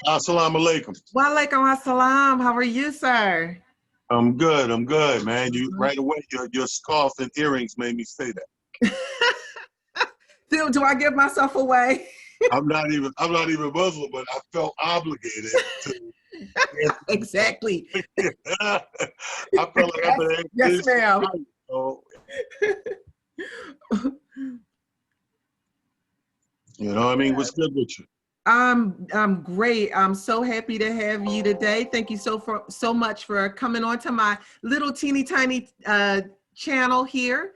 Assalamu alaikum. Wa alaikum assalam. How are you, sir? I'm good, man. You right away, your scarf and earrings made me say that. Do I give myself away? I'm not even Muslim, but I felt obligated to answer Exactly. the question. I felt like I Yes, better answer yes, this shit ma'am. right. So, you know what I mean? What's good with you? I'm great. I'm so happy to have you today. Thank you so much for coming on to my little teeny tiny channel here.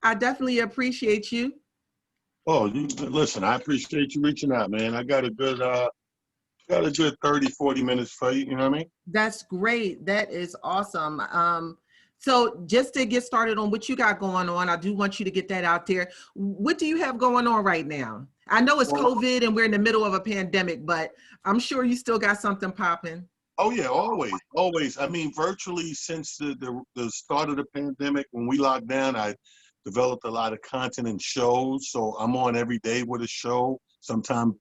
I definitely appreciate you. Oh, listen, I appreciate you reaching out, man. I got a good 30, 40 minutes for you, you know what I mean? That's great. That is awesome. So just to get started on what you got going on, I do want you to get that out there. What do you have going on right now? I know it's Well, COVID and we're in the middle of a pandemic, but I'm sure you still got something popping. oh yeah, always. I mean, virtually since the start of the pandemic, when we locked down, I developed a lot of content and shows. So I'm on every day with a show, sometimes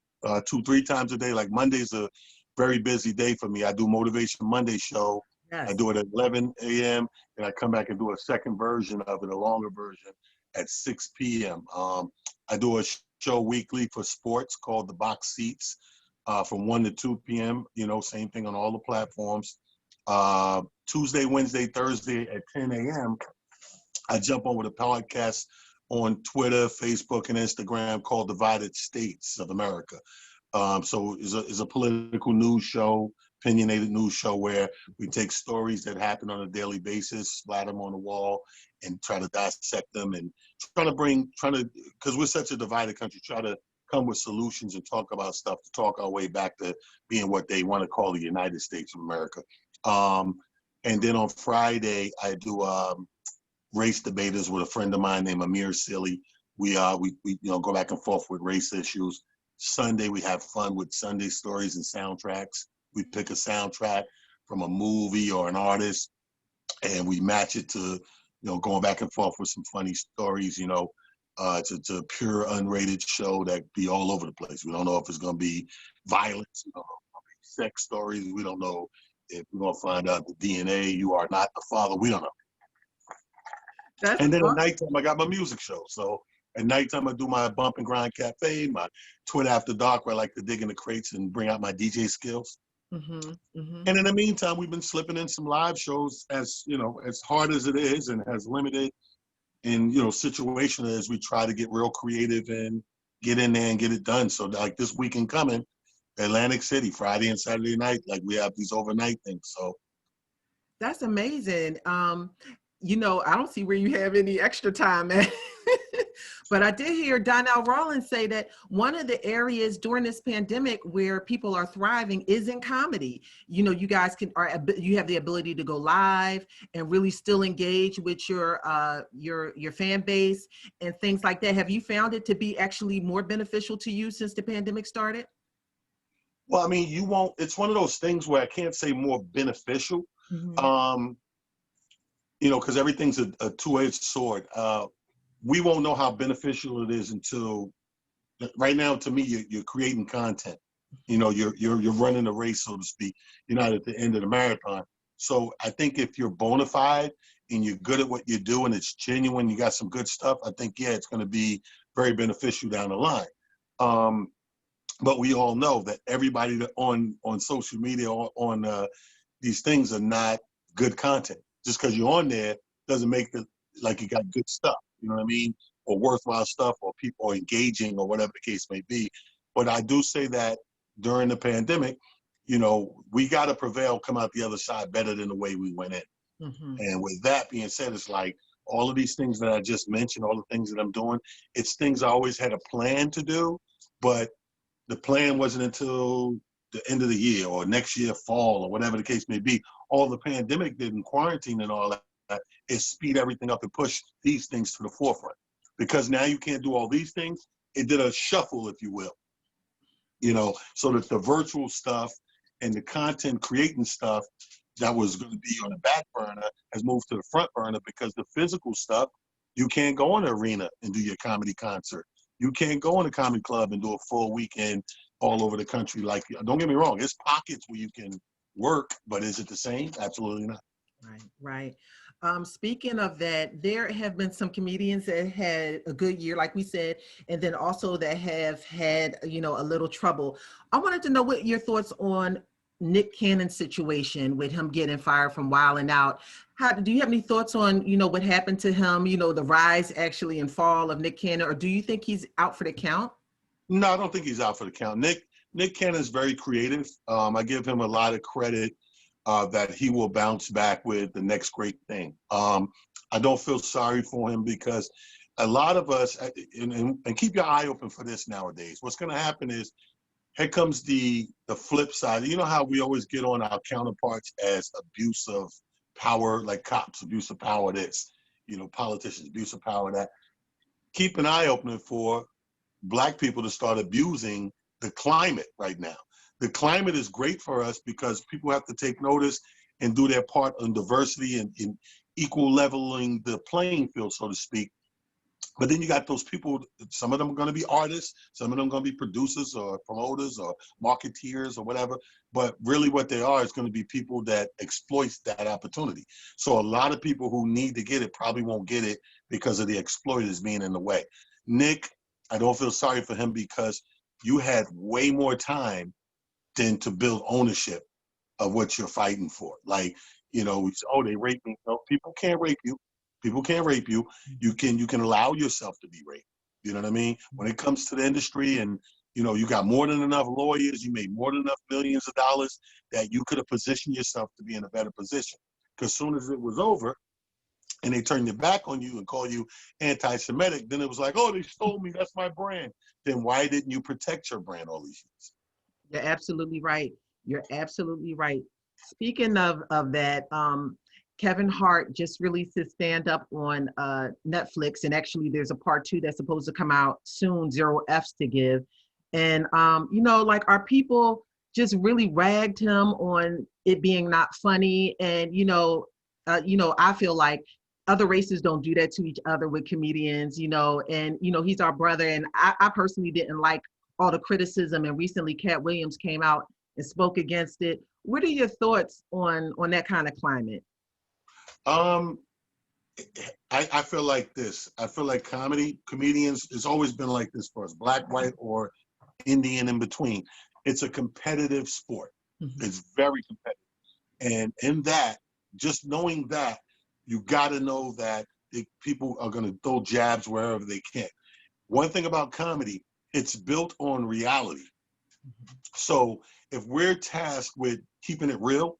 2, 3 times a day. Like Monday's a very busy day for me. I do Motivation Monday show. I Yes. do it at 11 a.m. and I come back and do a second version of it, a longer version at 6 p.m. I do a show weekly for sports called The Box Seats from 1 to 2 p.m. You know, same thing on all the platforms. Tuesday, Wednesday, Thursday at 10 a.m. I jump on with a podcast on Twitter, Facebook, and Instagram called Divided States of America. So it's a political news show, opinionated news show where we take stories that happen on a daily basis, splatter them on the wall, and try to dissect them and because we're such a divided country, try to come with solutions and talk about stuff to talk our way back to being what they want to call the United States of America. Um, and then on Friday, I do race debaters with a friend of mine named Amir Silly. We go back and forth with race issues. Sunday we have fun with Sunday stories and soundtracks. We pick a soundtrack from a movie or an artist, and we match it to going back and forth with some funny stories. It's a pure unrated show that be all over the place. We don't know if it's going to be violence, sex stories. We don't know if we're going to find out the DNA. You are not the father. We don't know. That's And then at awesome. nighttime, I got my music show. So at nighttime, I do my Bump and Grind Cafe, my Twitter After Dark, where I like to dig in the crates and bring out my DJ skills. Mm-hmm, mm-hmm. And in the meantime, we've been slipping in some live shows as hard as it is and as limited in, situation as we try to get real creative and get in there and get it done. So like this weekend coming, Atlantic City, Friday and Saturday night, like we have these overnight things. So That's amazing. I don't see where you have any extra time at. But I did hear Donnell Rawlins say that one of the areas during this pandemic where people are thriving is in comedy. You guys you have the ability to go live and really still engage with your fan base and things like that. Have you found it to be actually more beneficial to you since the pandemic started? well, I mean, it's one of those things where I can't say more beneficial. Mm-hmm. Because everything's a two-edged sword. We won't know how beneficial it is until right now. To me, you're creating content. You're running a race, so to speak. You're not at the end of the marathon. So I think if you're bona fide and you're good at what you do and it's genuine, you got some good stuff. I think it's going to be very beneficial down the line. But we all know that everybody that on social media on these things are not good content. Just because you're on there doesn't make it like you got good stuff, you know what I mean? Or worthwhile stuff, or people are engaging, or whatever the case may be. But I do say that during the pandemic, we got to prevail, come out the other side better than the way we went in. Mm-hmm. And with that being said, it's like all of these things that I just mentioned, all the things that I'm doing, it's things I always had a plan to do, but the plan wasn't until the end of the year or next year fall or whatever the case may be. All the pandemic did in quarantine and all that is speed everything up and push these things to the forefront. Because now you can't do all these things. It did a shuffle, if you will. So that the virtual stuff and the content creating stuff that was going to be on the back burner has moved to the front burner because the physical stuff, you can't go in an arena and do your comedy concert. You can't go in a comedy club and do a full weekend all over the country. Like, don't get me wrong, there's pockets where you can work, but is it the same? Absolutely not. Right, right. Speaking of that, there have been some comedians that had a good year, like we said, and then also that have had, you know, a little trouble. I wanted to know what your thoughts on Nick Cannon's situation with him getting fired from Wild 'N Out. How do you have any thoughts on, you know, what happened to him, you know, the rise actually and fall of Nick Cannon, or do you think he's out for the count? No, I don't think he's out for the count. Nick Cannon is very creative. I give him a lot of credit that he will bounce back with the next great thing. I don't feel sorry for him because a lot of us, and keep your eye open for this nowadays. What's going to happen is here comes the flip side. You know how we always get on our counterparts as abuse of power, like cops, abuse of power. This, you know, politicians, abuse of power. That. Keep an eye open for Black people to start abusing the climate right now. The climate is great for us because people have to take notice and do their part on diversity and in equal leveling the playing field, so to speak. But then you got those people, some of them are going to be artists, some of them are going to be producers or promoters or marketeers or whatever. But really what they are is going to be people that exploit that opportunity. So a lot of people who need to get it probably won't get it because of the exploiters being in the way. Nick, I don't feel sorry for him because you had way more time than to build ownership of what you're fighting for. Like, you know, oh, they raped me. No, people can't rape you. People can't rape you. You can allow yourself to be raped. You know what I mean? When it comes to the industry and, you know, you got more than enough lawyers, you made more than enough millions of dollars that you could have positioned yourself to be in a better position. Because as soon as it was over and they turned their back on you and called you anti-Semitic, then it was like, oh, they stole me. That's my brand. Then why didn't you protect your brand all these years? You're absolutely right. You're absolutely right. Speaking of that, Kevin Hart just released his stand-up on Netflix, and actually there's a part 2 that's supposed to come out soon, 0 F's to give. And you know, like, our people just really ragged him on it being not funny. And you know, I feel like other races don't do that to each other with comedians, you know, and you know, he's our brother. And I personally didn't like all the criticism, and recently Cat Williams came out and spoke against it. What are your thoughts on that kind of climate? Um, I feel like this. I feel like comedians, it's always been like this for us, Black, white, or Indian in between. It's a competitive sport. Mhm. It's very competitive. And in that, just knowing that, you got to know that people are going to throw jabs wherever they can. One thing about comedy, it's built on reality. So if we're tasked with keeping it real,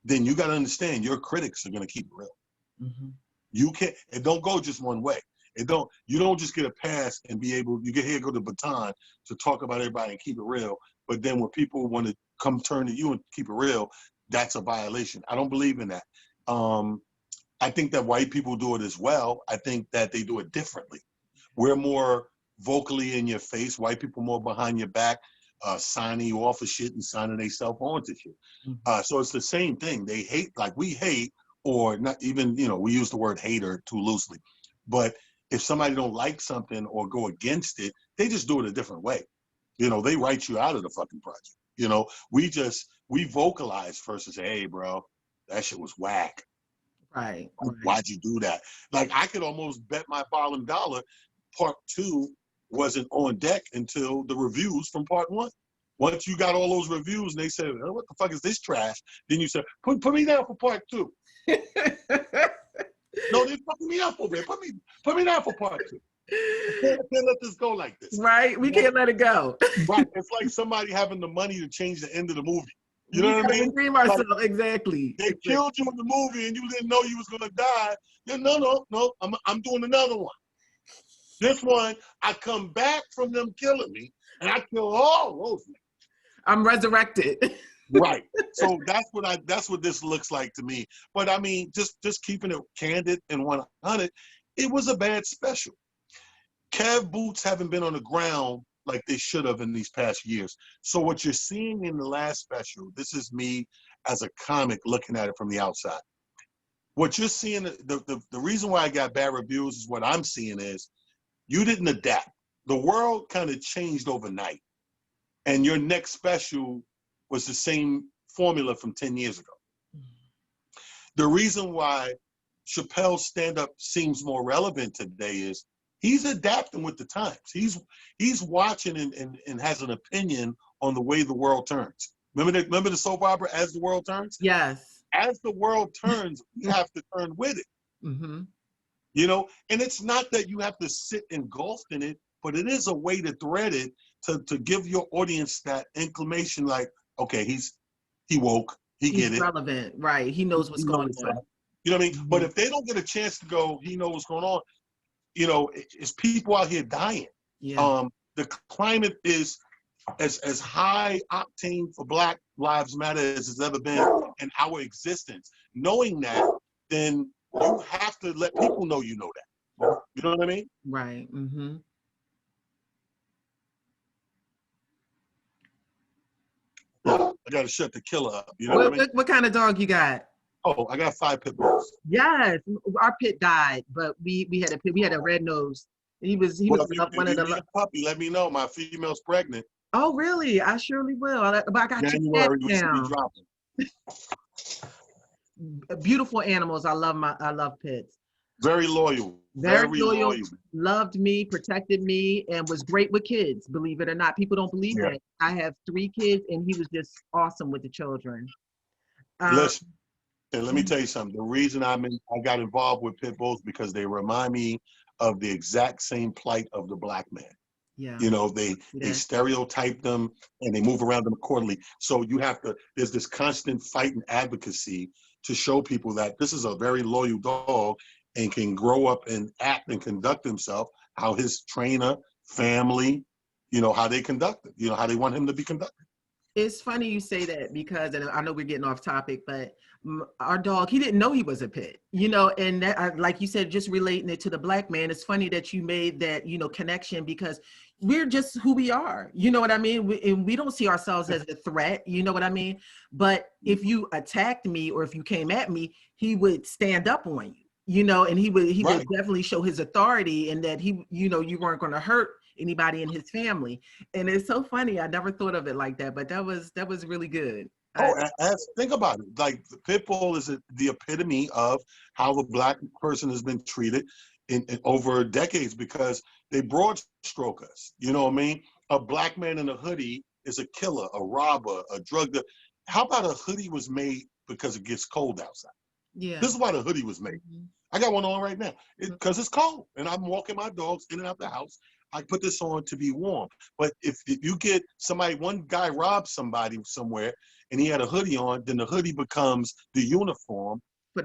then you got to understand your critics are going to keep it real. Mm-hmm. You can't, it don't go just one way. You don't just get a pass and be able, you get here, go to baton to talk about everybody and keep it real. But then when people want to come turn to you and keep it real, that's a violation. I don't believe in that. I think that white people do it as well. I think that they do it differently. We're more vocally in your face. White people more behind your back, signing you off of shit and signing themselves onto shit. So it's the same thing. They hate like we hate, or not even, you know, we use the word hater too loosely. But if somebody don't like something or go against it, they just do it a different way. You know, they write you out of the fucking project. You know, we vocalize first and say, hey, bro, that shit was whack. Right. Why'd you do that? Like, I could almost bet my bottom dollar part 2 wasn't on deck until the reviews from part 1. Once you got all those reviews and they said, oh, what the fuck is this trash? Then you said, put me down for part 2. No, they're fucking me up over here. Put me down for part 2. I can't let this go like this. Right. We can't let it go. Right. It's like somebody having the money to change the end of the movie. You know what I mean? Redeem ourselves. Like, exactly. They killed you in the movie and you didn't know you was gonna die. No. I'm doing another one. This one, I come back from them killing me and I kill all those niggas. I'm resurrected. Right. So that's what this looks like to me. But I mean, just keeping it candid and 100, it was a bad special. Kev boots haven't been on the ground like they should have in these past years. So what you're seeing in the last special, this is me as a comic looking at it from the outside. What you're seeing, the reason why I got bad reviews is what I'm seeing is you didn't adapt. The world kind of changed overnight. and your next special was the same formula from 10 years ago. The reason why Chappelle's stand-up seems more relevant today is he's adapting with the times. He's watching and has an opinion on the way the world turns. Remember the soap opera As the World Turns? Yes. As the world turns, we have to turn with it. Mm-hmm. You know, and it's not that you have to sit engulfed in it, but it is a way to thread it to give your audience that inclination, like, okay, he woke, he He's get it. relevant, right? He knows what's He going knows on. that. You know what I mean? Mm-hmm. But if they don't get a chance to go, he knows what's going on, you know, it's people out here dying. Yeah. The climate is as high octane for Black Lives Matter as it's ever been in our existence. Knowing that, then you have to let people know you know that. You know what I mean? Right. Mm-hmm. I got to shut the killer up. You know what I mean? What kind of dog you got? Oh, I got 5 pit bulls. Yes, our pit died, but we had a pit. We had a red nose. He was Well, one of if you the. need a puppy, let me know. My female's pregnant. Oh, really? I surely will. But I got your January, pet we should be now. dropping. Beautiful animals. I love pits. Very loyal. Very Very loyal, loyal. loved me, protected me, and was great with kids. Believe it or not, people don't believe Yeah. that. I have 3 kids, and he was just awesome with the children. Listen, let me tell you something. The reason I got involved with pit bulls because they remind me of the exact same plight of the Black man. Yeah. You know, they stereotype them and they move around them accordingly. So you have to, there's this constant fight and advocacy to show people that this is a very loyal dog and can grow up and act and conduct himself how his trainer, family, you know, how they conduct it, you know, how they want him to be conducted. It's funny you say that because, and I know we're getting off topic, but our dog, he didn't know he was a pit, you know, and that, like you said, just relating it to the Black man, it's funny that you made that, you know, connection because we're just who we are, you know what I mean? And we don't see ourselves as a threat, you know what I mean? But if you attacked me or if you came at me, he would stand up on you, you know, and he would definitely show his authority and that he, you know, you weren't going to hurt anybody in his family. And it's so funny. I never thought of it like that, but that was really good. Think about it. Like the pit bull is the epitome of how the Black person has been treated in over decades because they broad stroke us. You know what I mean? A Black man in a hoodie is a killer, a robber, a drug dealer. How about a hoodie was made because it gets cold outside? Yeah. This is why the hoodie was made. Mm-hmm. I got one on right now because it's cold and I'm walking my dogs in and out the house. I put this on to be warm. But if you get somebody, one guy robs somebody somewhere and he had a hoodie on, then the hoodie becomes the uniform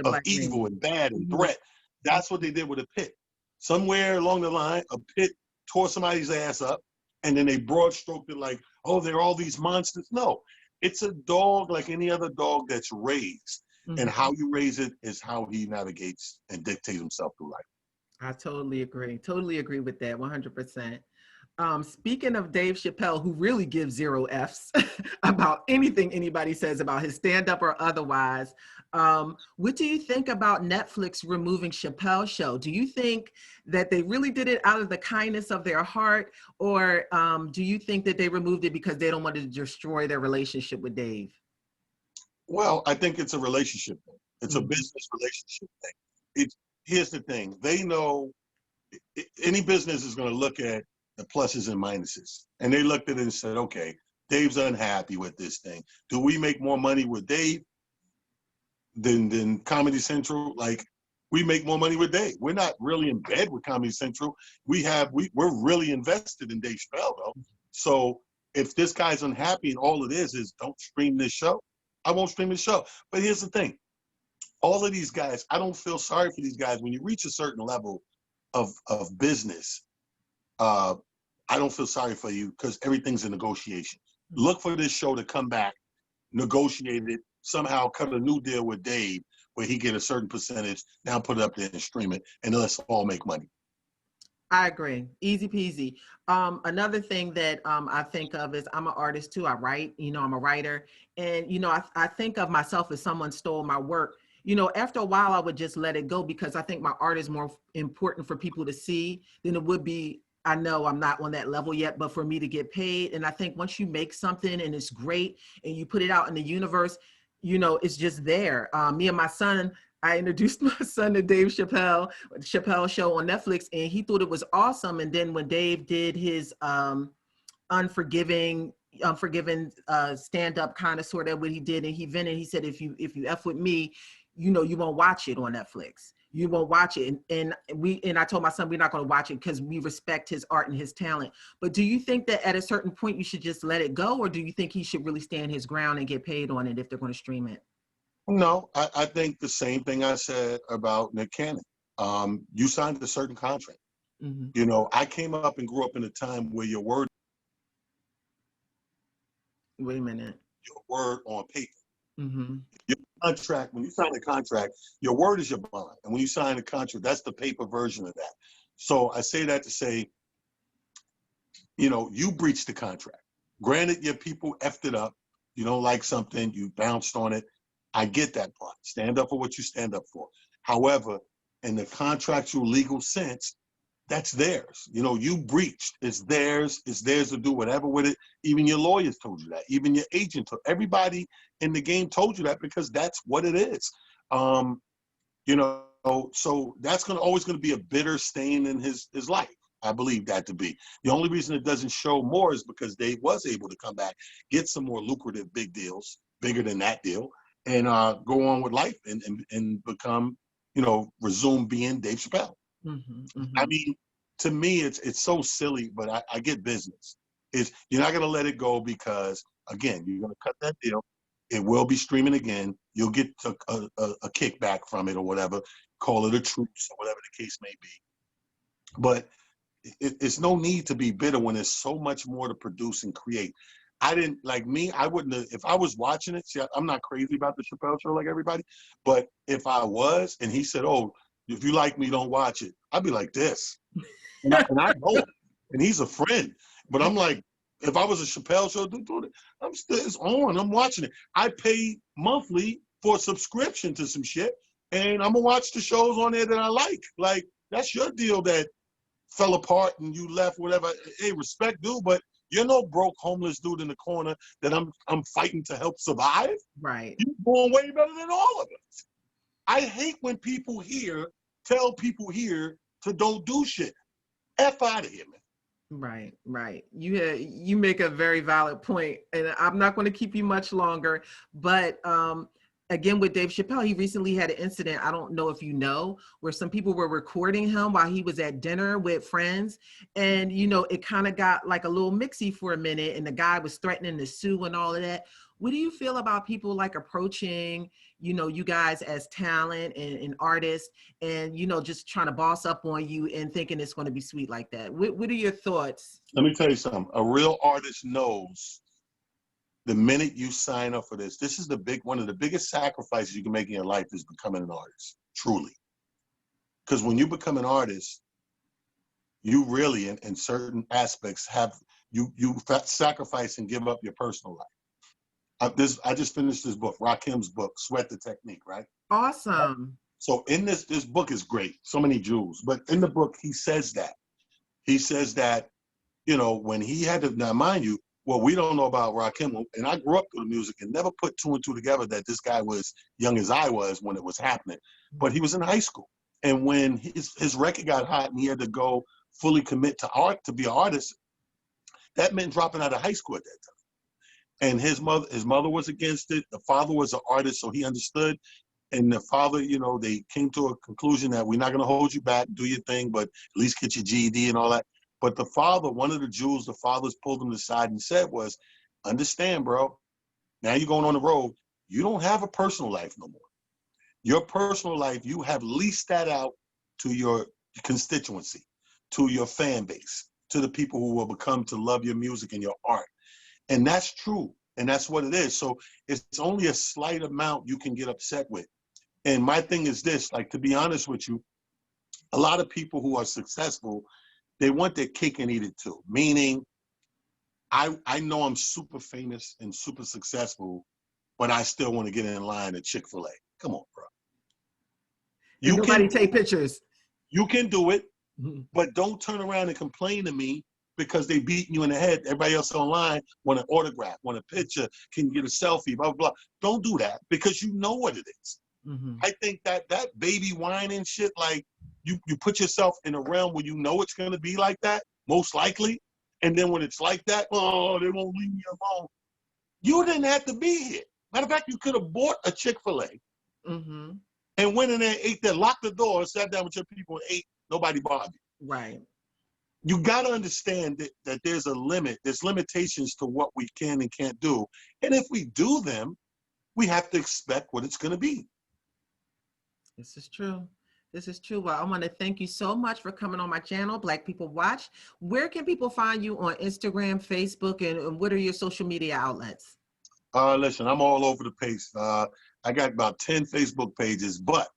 of evil and bad and threat. That's what they did with a pit. Somewhere along the line, a pit tore somebody's ass up and then they broad stroked it like, oh, they're all these monsters. No, it's a dog like any other dog that's raised. Mm-hmm. And how you raise it is how he navigates and dictates himself through life. I totally agree. Totally agree with that. 100%. Speaking of Dave Chappelle, who really gives 0 Fs about anything anybody says about his stand-up or otherwise, what do you think about Netflix removing Chappelle's show? Do you think that they really did it out of the kindness of their heart, or do you think that they removed it because they don't want to destroy their relationship with Dave? Well, I think it's a relationship thing. It's a business relationship thing. Here's the thing. They know any business is going to look at the pluses and minuses. And they looked at it and said, okay, Dave's unhappy with this thing. Do we make more money with Dave than Comedy Central? Like, we make more money with Dave. We're not really in bed with Comedy Central. We're really invested in Dave Chappelle, though. So if this guy's unhappy and all it is don't stream this show, I won't stream this show. But here's the thing. All of these guys, I don't feel sorry for these guys. When you reach a certain level of business, I don't feel sorry for you because everything's a negotiation. Look for this show to come back, negotiate it, somehow cut a new deal with Dave where he get a certain percentage, now put it up there and stream it, and let's all make money. I agree. Easy peasy. Another thing that I think of is I'm an artist too. I write, you know, I'm a writer. And, you know, I think of myself as someone stole my work. You know, after a while, I would just let it go because I think my art is more important for people to see than it would be I know I'm not on that level yet, but for me to get paid, and I think once you make something and it's great and you put it out in the universe, you know, it's just there. Me and my son, I introduced my son to Dave Chappelle show on Netflix, and he thought it was awesome. And then when Dave did his unforgiven stand-up kind of sort of what he did, and he vented, he said, if you F with me, you know, you won't watch it on Netflix. You won't watch it. And I told my son we're not going to watch it because we respect his art and his talent. But do you think that at a certain point you should just let it go, or do you think he should really stand his ground and get paid on it if they're going to stream it? No, I think the same thing I said about Nick Cannon. You signed a certain contract. Mm-hmm. You know, I came up and grew up in a time where Wait a minute. your word on paper. Mm-hmm. Your contract, when you sign a contract, your word is your bond. And when you sign a contract, that's the paper version of that. So I say that to say, you know, you breached the contract. Granted, your people effed it up. You don't like something, you bounced on it. I get that part. Stand up for what you stand up for. However, in the contractual legal sense, that's theirs. You know, you breached. It's theirs. It's theirs to do whatever with it. Even your lawyers told you that. Even your agent told. Everybody in the game told you that because that's what it is. You know, so that's always going to be a bitter stain in his life. I believe that to be. The only reason it doesn't show more is because Dave was able to come back, get some more lucrative big deals, bigger than that deal, and go on with life and become, you know, resume being Dave Chappelle. Mm-hmm. I Mm-hmm. mean, to me, it's so silly, but I get business. You're not going to let it go because, again, you're going to cut that deal. It will be streaming again. You'll get a kickback from it or whatever. Call it a truce or whatever the case may be. But it's no need to be bitter when there's so much more to produce and create. I didn't, like me, I wouldn't have, if I was watching it, see, I'm not crazy about the Chappelle show like everybody, but if I was and he said, oh, if you like me, don't watch it, I'd be like this. And I know him, and he's a friend. But I'm like, if I was a Chappelle show, I'm still, it's on. I'm watching it. I pay monthly for a subscription to some shit, and I'm gonna watch the shows on there that I like. Like, that's your deal that fell apart and you left, whatever. Hey, respect, dude, but you're no broke homeless dude in the corner that I'm fighting to help survive. Right. You're doing way better than all of us. I hate when people here tell people here to don't do shit. F out of here, man. Right, right. You make a very valid point, and I'm not going to keep you much longer. But again, with Dave Chappelle, he recently had an incident. I don't know if you know, where some people were recording him while he was at dinner with friends, and you know, it kind of got like a little mixy for a minute, and the guy was threatening to sue and all of that. What do you feel about people like approaching, you know, you guys as talent and artists, and you know, just trying to boss up on you and thinking it's going to be sweet like that? What are your thoughts? Let me tell you something. A real artist knows the minute you sign up for this, this is one of the biggest sacrifices you can make in your life is becoming an artist, truly. Because when you become an artist, you really, in certain aspects, you sacrifice and give up your personal life. I just finished this book, Rakim's book, Sweat the Technique, right? Awesome. So in this book is great, so many jewels. But in the book, he says that, you know, when he had to, now mind you, well, we don't know about Rakim, and I grew up through the music and never put two and two together that this guy was young as I was when it was happening. But he was in high school. And when his record got hot and he had to go fully commit to art, to be an artist, that meant dropping out of high school at that time. And his mother was against it. The father was an artist, so he understood. And the father, you know, they came to a conclusion that we're not going to hold you back, do your thing, but at least get your GED and all that. But the father, one of the jewels the fathers pulled him aside and said was, understand, bro, now you're going on the road. You don't have a personal life no more. Your personal life, you have leased that out to your constituency, to your fan base, to the people who will become to love your music and your art. And that's true. And that's what it is. So it's only a slight amount you can get upset with. And my thing is this, like, to be honest with you, a lot of people who are successful, they want their cake and eat it too. Meaning, I know I'm super famous and super successful, but I still want to get in line at Chick-fil-A. Come on, bro. And You nobody can take pictures. you can do it, But don't turn around and complain to me because they beating you in the head. Everybody else online want an autograph, want a picture, can you get a selfie, blah, blah, blah. Don't do that because you know what it is. I think that baby whining shit, like you put yourself in a realm where you know it's going to be like that, most likely. And then when it's like that, oh, they won't leave me alone. You didn't have to be here. Matter of fact, you could have bought a Chick-fil-A and went in there and ate there, locked the door, sat down with your people and ate. Nobody bothered you. Right. You got to understand that there's a limit. There's limitations to what we can and can't do. And if we do them, we have to expect what it's going to be. This is true. This is true. Well, I want to thank you so much for coming on my channel, Black People Watch. Where can people find you on Instagram, Facebook, and what are your social media outlets? Listen, I'm all over the place. I got about 10 Facebook pages, but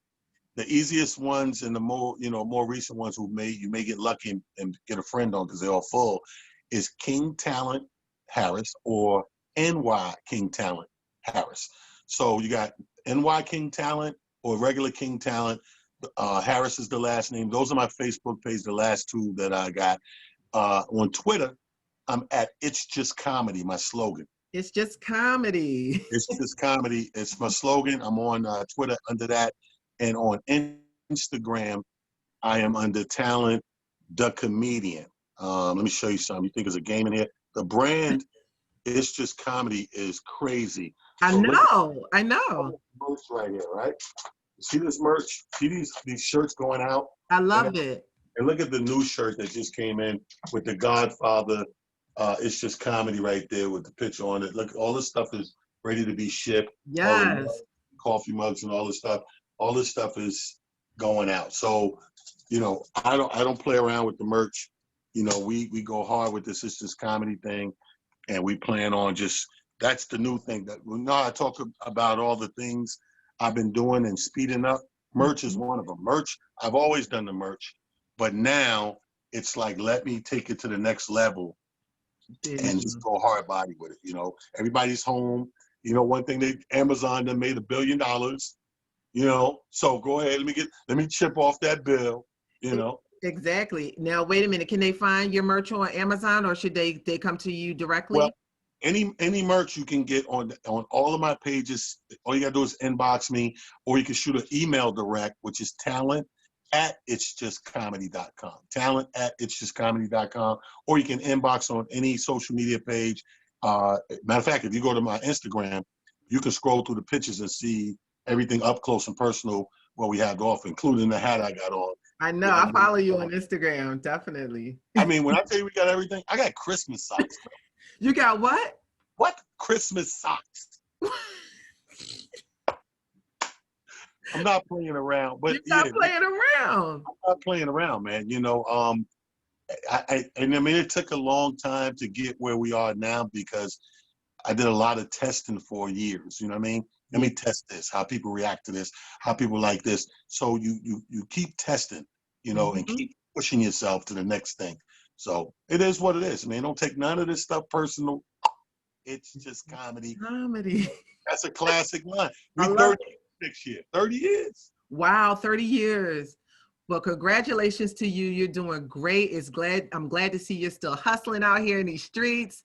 the easiest ones and the more recent ones you may get lucky and get a friend on because they're all full is King Talent Harris or NY King Talent Harris. So you got NY King Talent or regular King Talent. Harris is the last name. Those are my Facebook page, the last two that I got. On Twitter, I'm at It's Just Comedy, my slogan. It's just comedy. It's just comedy. It's my slogan. I'm on Twitter under that. And on Instagram, I am under Talent the Comedian. Let me show you something. You think there's a game in here? The brand It's Just Comedy is crazy. I know. Merch right here, right? See this merch? See these shirts going out? I love it. And look at the new shirt that just came in with the Godfather. It's Just Comedy right there with the picture on it. Look, all this stuff is ready to be shipped. Yes. Coffee mugs and all this stuff. All this stuff is going out. So, I don't play around with the merch. We go hard with this It's Just Comedy thing, and we plan on that's the new thing that I talk about all the things I've been doing and speeding up. Merch is one of them. Merch, I've always done the merch, but now it's like, let me take it to the next level and just go hard body with it. Everybody's home. One thing Amazon done made $1 billion. So go ahead, let me chip off that bill. Exactly. Now wait a minute. Can they find your merch on Amazon, or should they come to you directly? Well, any merch you can get on all of my pages. All you gotta do is inbox me, or you can shoot an email direct, which is talent@itsjustcomedy.com. Talent@itsjustcomedy.com, or you can inbox on any social media page. Matter of fact, if you go to my Instagram, you can scroll through the pictures and see everything up close and personal what we had off, including the hat I got on. I know. I follow you on Instagram, definitely. I mean, when I tell you we got everything, I got Christmas socks. You got what? What? Christmas socks. I'm not playing around, but you're not playing around. I'm not playing around, man. It took a long time to get where we are now because I did a lot of testing for years. You know what I mean? Let me test this, how people react to this, how people like this. So you keep testing, and keep pushing yourself to the next thing. So it is what it is, man. Don't take none of this stuff personal. It's just comedy. Comedy. That's a classic line. We're 30 next year. 30 years. Wow, 30 years. Well, congratulations to you. You're doing great. I'm glad to see you're still hustling out here in these streets,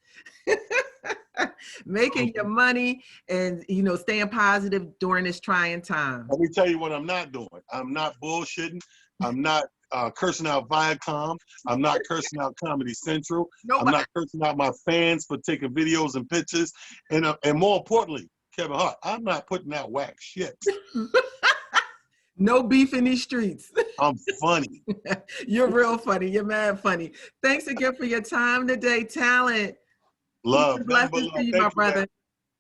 making your money and, staying positive during this trying time. Let me tell you what I'm not doing. I'm not bullshitting. I'm not cursing out Viacom. I'm not cursing out Comedy Central. I'm not cursing out my fans for taking videos and pictures. And more importantly, Kevin Hart, I'm not putting out whack shit. No beef in these streets. I'm funny. You're real funny. You're mad funny. Thanks again for your time today, Talent. Love. Blessings to you, my brother.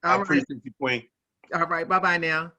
I appreciate you, Queen. All right. Bye-bye now.